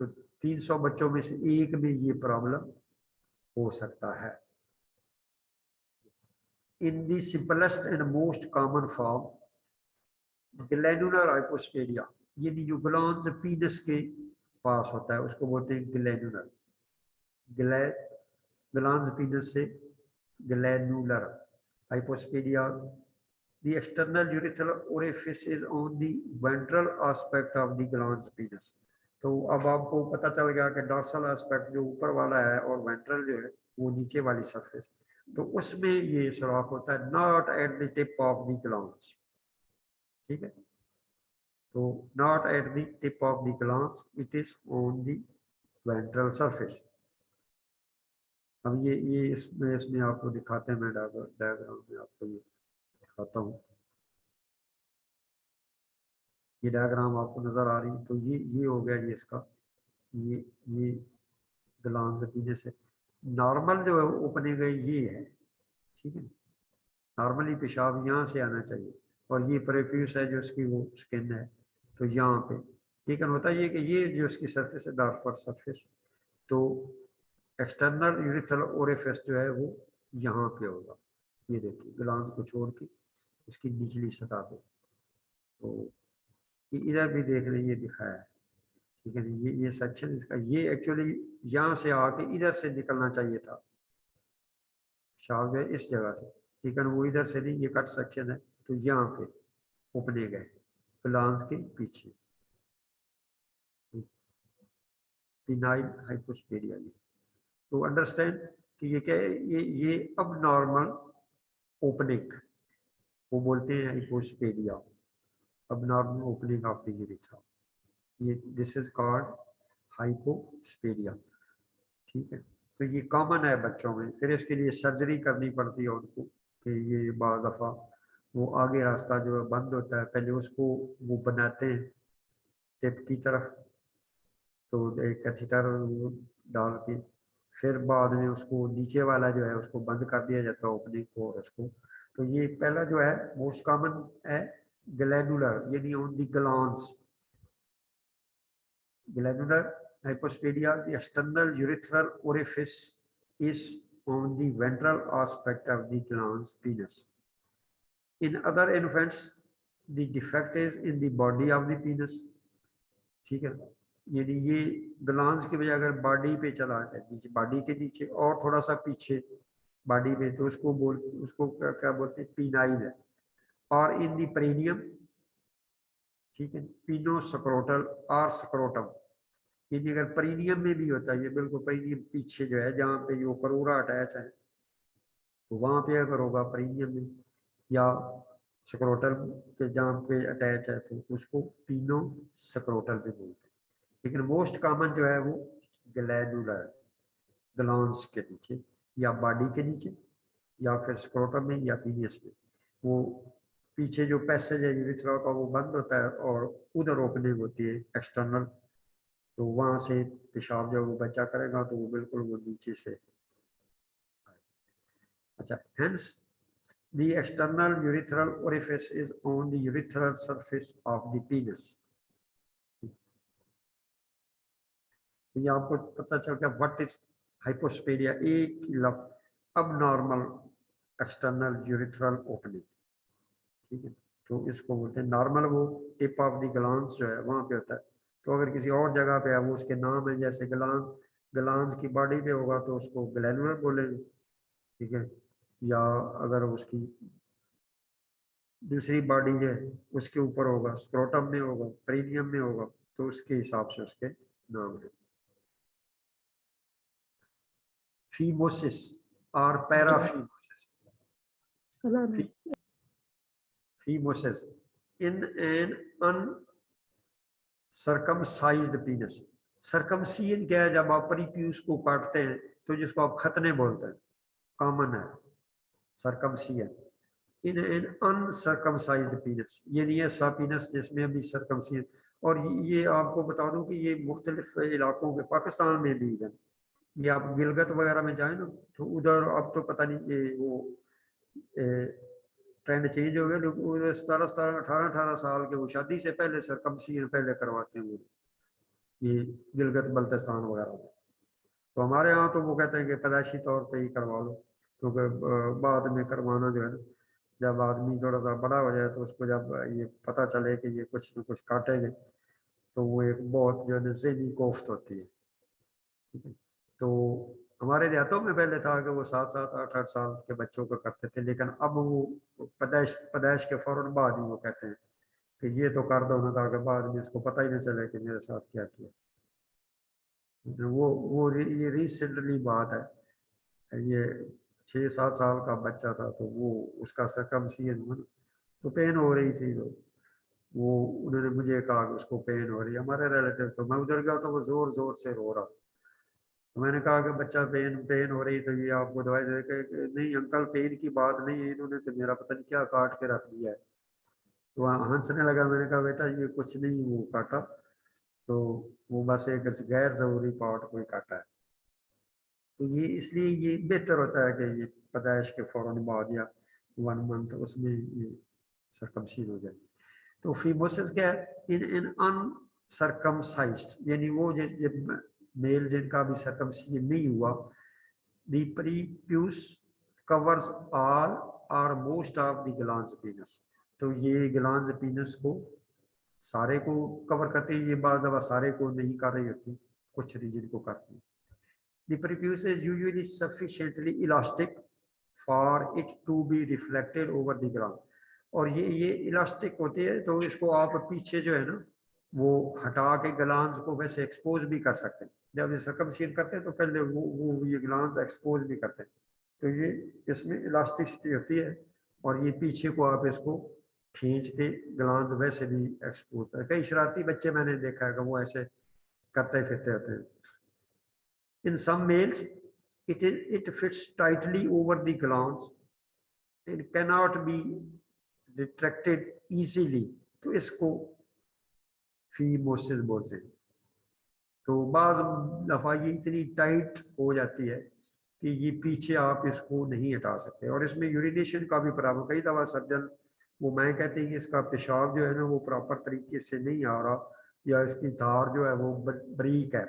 तो 300 बच्चों में से एक में ये प्रॉब्लम हो सकता है। In the simplest and most common form glandular hypospadias, ये जो ग्लैंड्स पीनस के पास होता है उसको बोलते हैं ग्लैंडुलर, ग्लैंड्स पीनस से glandular hypospadia. The external urethral orifice is on the ventral aspect of the glans penis। तो अब आपको पता चल गया कि डॉर्सल एस्पेक्ट जो ऊपर वाला है और वेंट्रल जो है वो नीचे वाली सरफेस, तो उसमें ये सुराख होता है, not at the tip of the glands. ठीक है, तो not at the tip of the glands, it is on the ventral surface. अब ये इसमें आपको दिखाते हैं, मैं डायग्राम में आपको ये दिखाता हूँ। ये डायग्राम आपको नजर आ रही है, तो ये हो गया जी इसका, ये ग्लैंड्स पीनस है। नॉर्मल जो है ओपनिंग है ये है, ठीक है, नॉर्मली पेशाब यहाँ से आना चाहिए, और ये प्रेफ्यूस है जो उसकी वो स्किन है, तो यहाँ पे। लेकिन होता ये कि ये जो उसकी सरफेस है डार्क सरफेस, तो एक्सटर्नल यूरिथ्रल ओरिफिस जो है वो यहाँ पे होगा। ये देखिए ग्लैंड्स को छोड़ के उसकी निचली सतह पे, तो इधर भी देख रहे ये दिखाया है, ठीक है। ये सेक्शन इसका, ये एक्चुअली यहाँ से आके इधर से निकलना चाहिए था, शार्प है इस जगह से, लेकिन वो इधर से नहीं, ये कट सेक्शन है, तो यहाँ पे उपने गए ग्लैंड्स के पीछे, पिनाइल हाइपोस्पेडिया। तो अंडरस्टैंड कि ये क्या है, ये अब नॉर्मल ओपनिंग वो बोलते हैं हाइपोस्पेडिया, अब normal opening of the urethra, ये दिस इज कॉल्ड हाइपोस्पेडिया। ठीक है, तो ये कॉमन है बच्चों में, फिर इसके लिए सर्जरी करनी पड़ती है उनको, कि ये बार दफ़ा वो आगे रास्ता जो है बंद होता है, पहले उसको वो बनाते हैं टिप की तरफ, तो एक कैथेटर डाल के फिर बाद में उसको नीचे वाला जो है उसको बंद कर दिया जाता है ओपनिंग को, और उसको, तो ये पहला जो है मोस्ट कॉमन है ग्लैंडुलर, यानी on the glands, glandular hypospadia, the external urethral orifice is on the ventral aspect of the glans penis. In other infants, the defect is in the body of the penis। ठीक है, यानी ये ग्लांस की वजह अगर बॉडी पे चला है, नीचे बॉडी के नीचे और थोड़ा सा पीछे बॉडी में, तो उसको क्या बोलते हैं, पीनाइल है। और इन दी पेरिनियम, ठीक है, पिनो स्क्रोटल और स्क्रोटम, ये अगर पेरिनियम में भी होता है, ये बिल्कुल पेरिनियम पीछे जो है जहाँ पे यो करोरा अटैच है, तो वहाँ पे अगर होगा पेरिनियम में या स्क्रोटल के जहाँ पे अटैच है, तो उसको पिनो स्क्रोटल भी बोलते हैं। लेकिन मोस्ट कॉमन जो है वो ग्लैंडुलर, ग्लांस के नीचे या बॉडी के नीचे या फिर स्क्रोटम में या पीनियस में, वो पीछे जो पैसेज है यूरिथ्रा का वो बंद होता है और उधर ओपनिंग होती है एक्सटर्नल, तो वहां से पेशाब जब वो बच्चा करेगा तो वो बिल्कुल वो नीचे से। अच्छा, hence the external urethral orifice is on the urethral surface of the penis. तो ये आपको पता चल गया व्हाट इज हाइपोस्पेडिया, एक लफ्ज अब नॉर्मल एक्सटर्नल यूरिथ्रल ओपनिंग। ठीक है, तो इसको बोलते हैं नॉर्मल, वो टिप ऑफ द ग्लांस जो है वहां पे होता है। तो अगर किसी और जगह पे है वो उसके नाम है, जैसे ग्लांस की बॉडी पे होगा तो उसको ग्लैंडुलर बोलेंगे, ठीक है, या अगर उसकी दूसरी बॉडी जो है उसके ऊपर होगा, स्क्रोटम में होगा, पेरिनियम में होगा, तो उसके हिसाब से उसके नाम है। फीमोसिस और paraphimosis, phimosis in an uncircumcised penis. Circumcision क्या है, जब आप परिप्यूस को काटते हैं तो जिसको आप खतने बोलते हैं, कॉमन है सर्कमसिजन। इन एन अनसर्कमसाइज्ड पीनस, ये नहीं ऐसा पीनस जिसमें अभी सर्कमसिजन। और ये आपको बता दूं कि ये मुख्तलिफ इलाकों के, पाकिस्तान में भी है, ये आप गिलगित वगैरह में जाए ना, तो उधर अब तो पता नहीं ये वो ट्रेंड चेंज हो गया, लेकिन उधर 17 17 18 18 साल के वो शादी से पहले सर्कमसिजन पहले करवाते हैं वो। ये गिलगित बल्तिस्तान वगैरह में। तो हमारे यहाँ तो वो कहते हैं कि पैदाइशी तौर पे ही करवा लो, क्योंकि बाद में करवाना जो है ना, जब आदमी थोड़ा सा बड़ा हो जाए तो उसको जब ये पता चले कि ये कुछ न कुछ काटेंगे, तो वो एक बहुत जो है ना ज़हनी कोफ्त होती है। ठीक है। तो हमारे देहातों में पहले था कि वो 7-7 8-8 साल के बच्चों को करते थे, लेकिन अब वो पैदाइश पैदाइश के फौरन बाद ही वो कहते हैं कि ये तो कर दो ना, ताकि बाद में इसको पता ही नहीं चले कि मेरे साथ क्या किया। ये रिसेंटली बात है, ये 6-7 साल का बच्चा था, तो वो उसका सरकमसिजन हुआ ना, तो पेन हो रही थी, तो वो उन्होंने मुझे कहा कि उसको पेन हो रही है, हमारे रिलेटिव, तो मैं उधर गया तो वो जोर जोर से रो रहा था। तो मैंने कहा कि बच्चा पेन पेन हो रही, तो ये आपको दवाई दे के नहीं अंकल पेन की बात नहीं है, इन्होंने तो मेरा पता नहीं क्या काट के रख दिया है। तो वहाँ हंसने लगा। मैंने कहा बेटा ये कुछ नहीं वो काटा, तो वो बस एक गैर जरूरी पार्ट कोई काटा है। तो ये इसलिए ये बेहतर होता है कि ये पैदाइश के फौरन बाद या 1 मंथ उसमें ये सरकमसीज हो जाए। तो फीमोसिस क्या है? इन इन अनसरकमसाइज्ड, यानी वो मेल जिनका भी सरकमसीजन नहीं हुआ, the prepuce covers all or most of the glans penis. तो ये ग्लांस पीनस को सारे को कवर करते हैं, ये बात दवा सारे को नहीं कर रही होती, कुछ रीजन को करती है। The prepuce is usually sufficiently elastic for it to be reflected over the ground. और ये इलास्टिक होती है, तो इसको आप पीछे जो है ना वो हटा के ग्लांस को वैसे एक्सपोज भी कर सकते हैं। जब ये सर्कमसिजन करते हैं तो पहले वो ये ग्लांस एक्सपोज भी करते हैं, तो ये इसमें इलास्टिसिटी होती है, और ये पीछे को आप इसको खींच के ग्लांस वैसे भी एक्सपोज कर। कई शरारती बच्चे मैंने देखा है कि वो ऐसे करते फिरते होते हैं। In some males, it fits tightly over the glands and cannot be retracted easily. तो इसको फीमोसिस बोलते हैं। तो बाज दफा ये इतनी टाइट हो जाती है कि ये पीछे आप इसको नहीं हटा सकते, और इसमें यूरिनेशन का भी प्रॉब्लम। कई दफा सर्जन वो मैं कहते हैं कि इसका पेशाब जो है ना वो प्रॉपर तरीके से नहीं आ रहा, या इसकी धार जो है वो बरीक है,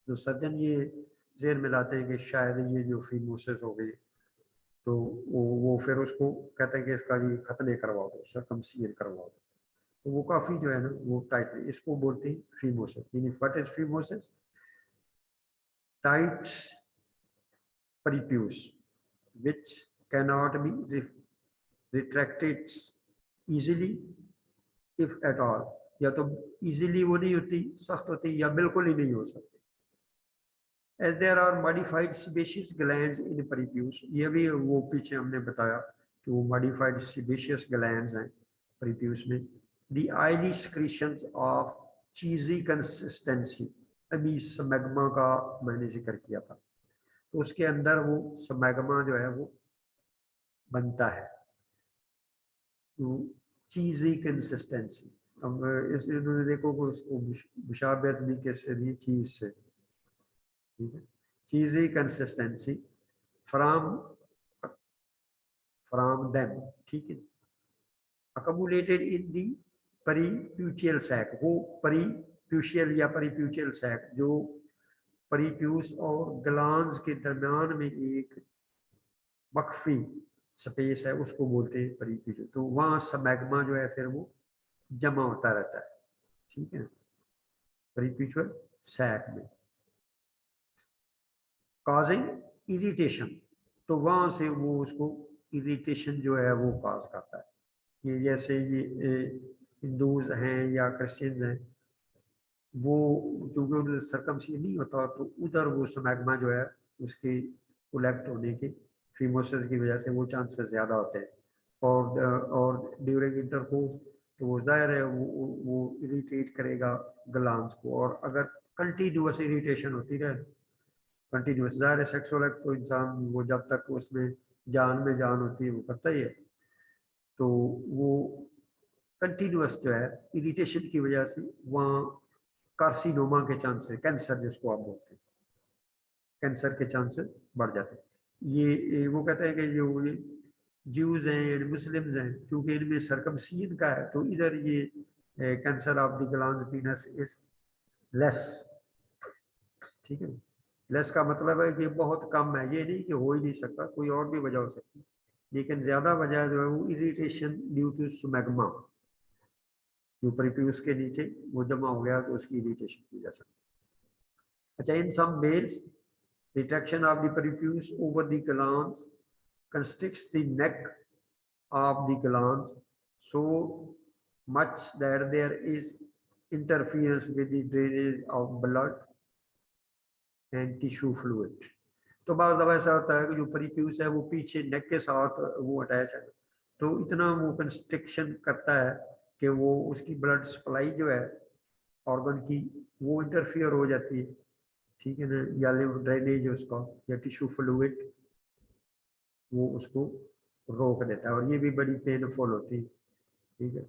तो सर्जन ये जेल में लाते हैं कि शायद ये जो फीमोसिस हो गई, तो वो फिर उसको कहते हैं कि इसका ये खतने करवा दो, सरकमसिजन करवा दो। तो वो काफ़ी जो है ना वो टाइट, इसको बोलते हैं फीमोसिस। यानी what is phimosis? Tight prepuce which cannot be retracted easily if at all, या तो इजीली वो नहीं होती, सख्त होती, या बिल्कुल ही नहीं हो सकती। As there are modified sebaceous glands in prepuce, ये भी वो पीछे हमने बताया कि वो modified sebaceous glands हैं prepuce में। The oily secretions of cheesy consistency, अभी स्मैग्मा का मैंने जिक्र किया था, तो उसके अंदर वो स्मैग्मा जो है वो बनता है, तो चीज़ी कंसिस्टेंसी। अब इस इन्होंने देखो कि उसको मुशाबहत भी कैसे दी चीज़ से, ठीक है। चीज़ी कंसिस्टेंसी फ्रॉम फ्रॉम देम, ठीक है। अकमुलेटेड इन दी परिप्यूचियल सैक, वो परिप्यूशियल या परिप्यूचियल सैक जो परिप्यूस और ग्लांस के दरमियान में एक मख्फी स्पेस है, उसको बोलते हैं परिप्यूशियल। तो वहाँ स्मैग्मा जो है फिर वो जमा होता रहता है, ठीक है, परिप्यूचुअल सैक में, काजिंग इरिटेशन। तो वहां से वो उसको इरिटेशन जो है वो काज करता है। ये जैसे ये हिंदूज हैं या क्रिश्चियंस हैं, वो क्योंकि उन्हें सरकमसिजन नहीं होता, तो उधर वो स्मैग्मा जो है उसके कोलेक्ट होने के फीमोसिस की वजह से वो चांसेस ज़्यादा होते हैं। और ड्यूरिंग इंटरकोर्स तो वो जाहिर है वो इरिटेट करेगा ग्लैंड्स को, और अगर कंटिन्यूअस इरिटेशन होती रहे, कंटिन्यूअस, जाहिर है सेक्सुअल एक्ट तो इंसान वो जब तक उसमें जान में जान होती है वो करता ही है, तो वो कंटिन्यूअस जो है इरिटेशन की वजह से वहाँ कार्सिनोमा के चांसेस, कैंसर जिसको आप बोलते हैं, कैंसर के चांसेस बढ़ जाते हैं। ये वो कहते हैं कि जो ये ज्यूज हैं मुस्लिम्स हैं, क्योंकि इनमें सरकमसीजन का है, तो इधर ये cancer of the glands पीनस is less, ठीक है। लेस का मतलब है कि बहुत कम है, ये नहीं कि हो ही नहीं सकता, कोई और भी वजह हो सकती है, लेकिन ज्यादा वजह जो है वो इरिटेशन ड्यू टू स्मैग्मा, जो परिप्यूस के नीचे वो जमा हो गया तो उसकी इरिटेशन की जा सकती है। अच्छा, इन सम mails retraction of the prepuce over the glands constricts the neck of the glands so much that there is interference with the drainage of blood and tissue fluid। तो बाद दफा ऐसा होता है कि जो परिप्यूस है वो पीछे नेक के साथ वो अटैच है, तो इतना वो कंस्ट्रिक्शन करता है कि वो उसकी ब्लड सप्लाई जो है ऑर्गन की वो इंटरफियर हो जाती है, ठीक है ना, या लिव ड्रेनेज उसका या टिश्यू फ्लूइड वो उसको रोक देता है, और ये भी बड़ी पेनफुल होती है, ठीक है।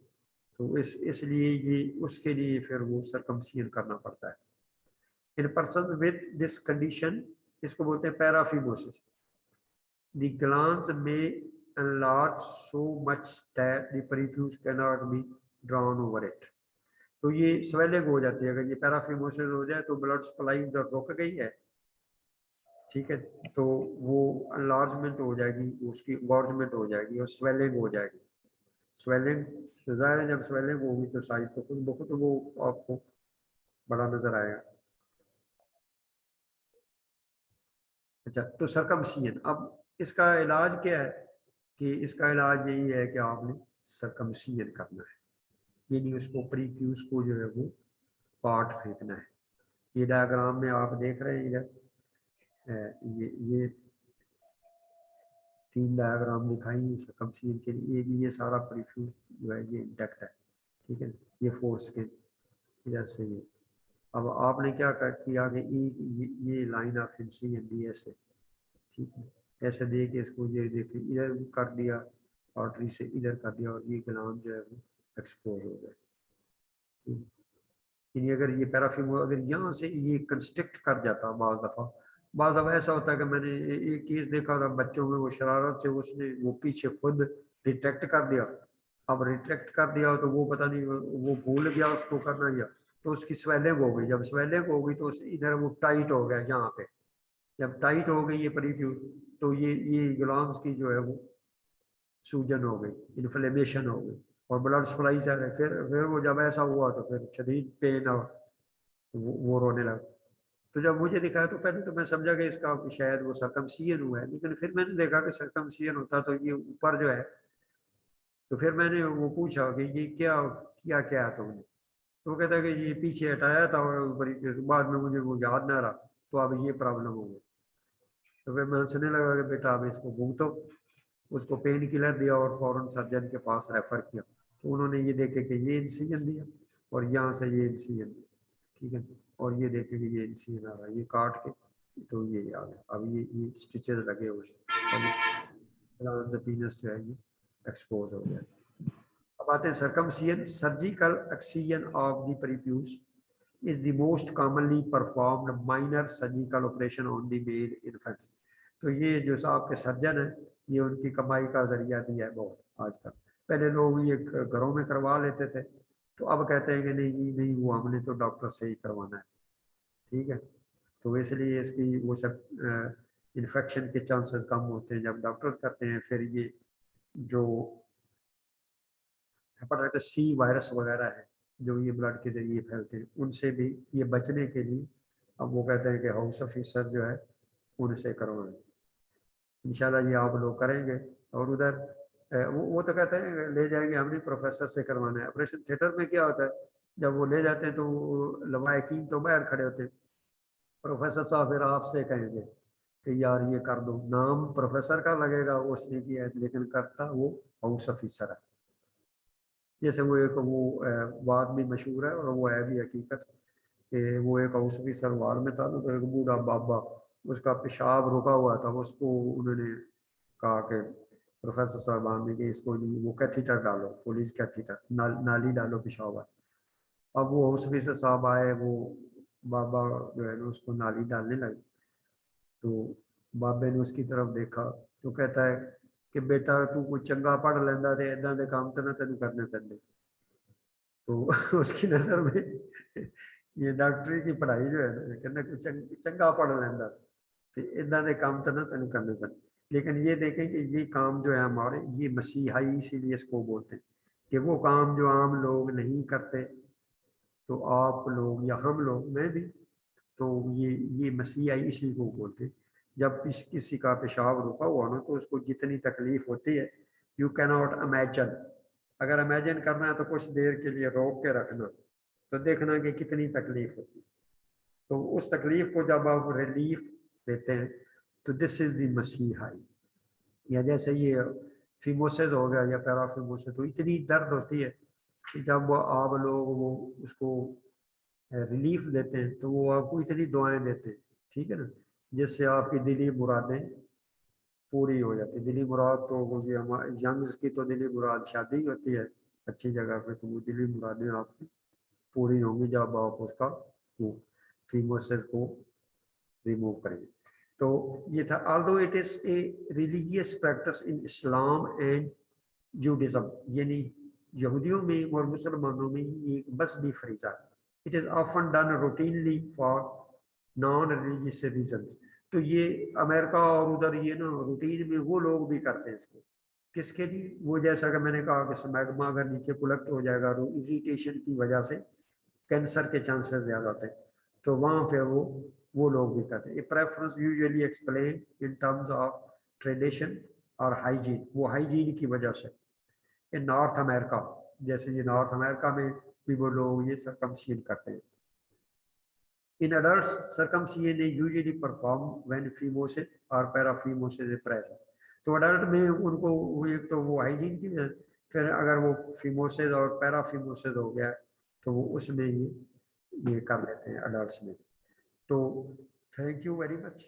तो इसलिए ये उसके लिए फिर वो सरकमसिजन करना पड़ता है। In person with this condition, इसको बोलते हैं पैराफिमोसिस, द ग्लैंड्स में enlarge so much that the prepuce cannot be drawn over it। तो ये स्वेलिंग हो जाती है, अगर ये पैराफिमोसिस हो जाए तो ब्लड सप्लाई उधर रुक गई है, ठीक है, तो वो अनलार्जमेंट हो जाएगी, उसकी गॉर्जमेंट हो जाएगी और स्वेलिंग हो जाएगी। स्वेलिंग ज़ाहिर है, जब स्वेलिंग होगी तो साइज तो खुद बहुत वो आपको बड़ा नजर आएगा। अच्छा, तो सरकमसिजन, अब इसका इलाज क्या है, कि इसका इलाज यही है कि आपने सरकमसिजन करना है, यानी उसको प्रीफ्यूज को जो है वो पार्ट फेंकना है। ये डायग्राम में आप देख रहे हैं इधर, ये 3 डायग्राम दिखाई है सरकमसिजन के लिए। ये सारा प्रीफ्यूज जो है ये इंटैक्ट है, ठीक है, ये फोर्स के इधर से ये। अब आपने क्या कर किया कि ये लाइन ऑफ इंसिजन दी ऐसे, ठीक है, ऐसे दे के इसको ये देखिए इधर कर दिया, आर्टरी से इधर कर दिया, और ये ग्लैंड जो है वो एक्सपोज हो गया, ठीक। यानी अगर ये पैराफिमो अगर यहाँ से ये कंस्ट्रिक्ट कर जाता, बाज़ दफ़ा ऐसा होता है कि मैंने एक केस देखा था बच्चों में, वो शरारत से उसने वो पीछे खुद रिट्रैक्ट कर दिया। अब रिट्रैक्ट कर दिया तो वो पता नहीं वो भूल गया उसको करना, या तो उसकी स्वेलिंग हो गई, जब स्वेलिंग हो गई तो इधर वो टाइट हो गया यहाँ पे, जब टाइट हो गई ये परिफ्यूज, तो ये ग्लैंड्स की जो है वो सूजन हो गई, इन्फ्लेमेशन हो गई, और ब्लड सप्लाई से फिर वो जब ऐसा हुआ तो फिर शदीद पेन और वो रोने लगा। तो जब मुझे दिखाया तो पहले तो मैं समझा कि इसका शायद वो सरकमसिजन हुआ है, लेकिन फिर मैंने देखा कि सरकमसिजन होता तो ये ऊपर जो है, तो फिर मैंने वो पूछा कि ये क्या किया क्या है तुमने, तो वो कहता है कि ये पीछे हटाया था और बाद में मुझे वो याद ना रहा, तो अब ये प्रॉब्लम हो गई। तो फिर मैं हंसने लगा कि बेटा अब इसको भूगतो, उसको पेन किलर दिया और फौरन सर्जन के पास रेफर किया, तो उन्होंने ये देखे कि ये इंसिजन दिया और यहाँ से ये इंसिजन दिया, ठीक है, और ये देखे कि ये इंसिजन आ रहा है, ये काट के तो ये आ गया, अब ये स्टिचेस लगे हुए हैं और पीनस जो है ये एक्सपोज हो गया। अब आते हैं circumcision. Surgical excision of the prepuce is the most commonly performed minor surgical operation on the male infants। तो ये जो साहब के सर्जन है, ये उनकी कमाई का जरिया भी है बहुत आजकल। पहले लोग ये घरों में करवा लेते थे, तो अब कहते हैं कि नहीं नहीं वो हमने तो डॉक्टर से ही करवाना है, ठीक है। तो इसलिए इसकी वो सब इन्फेक्शन के चांसेस कम होते हैं जब डॉक्टर करते हैं। फिर ये जो हेपेटाइटिस सी वायरस वगैरह है जो ये ब्लड के जरिए फैलते हैं, उनसे भी ये बचने के लिए अब वो कहते हैं कि हाउस ऑफिसर जो है उनसे करवाएं। इंशाल्लाह ये आप लोग करेंगे। और उधर वो तो कहते हैं ले जाएंगे, हमने प्रोफेसर से करवाना है। ऑपरेशन थिएटर में क्या होता है, जब वो ले जाते हैं तो लवाकिन तो बाहर खड़े होते हैं, प्रोफेसर साहब फिर आपसे कहेंगे कि यार ये कर दो, नाम प्रोफेसर का लगेगा उसने किया है, लेकिन करता वो हाउस ऑफिसर है। जैसे वो एक वो बात भी मशहूर है और वो है भी हकीकत कि वो एक हाउस ऑफिसर वार में था, तो एक बूढ़ा बाबा, उसका पेशाब रुका हुआ था, उसको उन्होंने कहा कि प्रोफेसर साहबान ने कि इसको नहीं वो कैथीटर डालो, पुलिस कैथीटर नाली डालो पेशाब है। अब वो हाउस ऑफिसर साहब आए, वो बाबा जो है ना उसको नाली डालने लगे, तो बाबे ने उसकी तरफ देखा तो कहता है कि बेटा तू कोई चंगा पढ़ लेंदा ते इदां दे काम तो ना तेन करने पैंदे। तो उसकी नज़र में ये डॉक्टरी की पढ़ाई जो है ना कहना कुछ चंगा पढ़ लेंदा तो इदा के काम तो ना तेन करने पैंदे। लेकिन ये देखें कि ये काम जो है हमारे ये मसीहाई इसीलिए इसको बोलते हैं कि वो काम जो आम लोग नहीं करते, तो आप लोग या हम लोग, मैं भी, तो ये मसीहाई इसी को बोलते हैं। जब किसी का पेशाब रुका हुआ ना तो उसको जितनी तकलीफ होती है, यू कैन नॉट इमेजिन। अगर इमेजिन करना है तो कुछ देर के लिए रोक के रखना, तो देखना कि कितनी तकलीफ होती है। तो उस तकलीफ को जब आप रिलीफ देते हैं तो दिस इज द मसीहाई। या जैसे ये फिमोसिस हो गया या पैराफिमोसिस, तो इतनी दर्द होती है कि जब आप लोग वो उसको रिलीफ देते हैं तो वो आपको इतनी दुआएं देते हैं, ठीक है ना, जिससे आपकी दिली मुरादें पूरी हो जाती है। दिली मुराद तो मुझे हमारे यंग्स की तो दिली मुराद शादी होती है अच्छी जगह पे, तो वो दिली मुरादें आपकी पूरी होंगी जब आप उसका वो फीमोसिस को रिमूव करेंगे। तो ये था, although it is a religious practice in Islam and Judaism, यानी यहूदियों में और मुसलमानों में ये बस भी फरीजा है। It is often done routinely for non religious reasons. तो ये अमेरिका और उधर ये ना रूटीन में वो लोग भी करते हैं इसको। किसके लिए? वो जैसा कि मैंने कहा कि स्मैग्मा अगर नीचे कलेक्ट हो जाएगा तो इरिटेशन की वजह से कैंसर के चांसेस ज़्यादा होते हैं, तो वहाँ फिर वो लोग भी करते हैं। Preference usually explain in terms of tradition और हाइजीन, वो हाइजीन की वजह से। इन नॉर्थ अमेरिका, जैसे ये नॉर्थ अमेरिका में भी वो लोग ये सर्कमसीजन करते हैं। इन adults, circumcision is usually performed when phimosis or paraphimosis is present. तो अडल्ट में उनको वो एक तो वो हाइजीन की वजह, फिर अगर वो फिमोसिस और पैराफिमोसिस हो गया तो वो उसमें ये कर लेते हैं अडल्ट में। तो थैंक यू वेरी मच।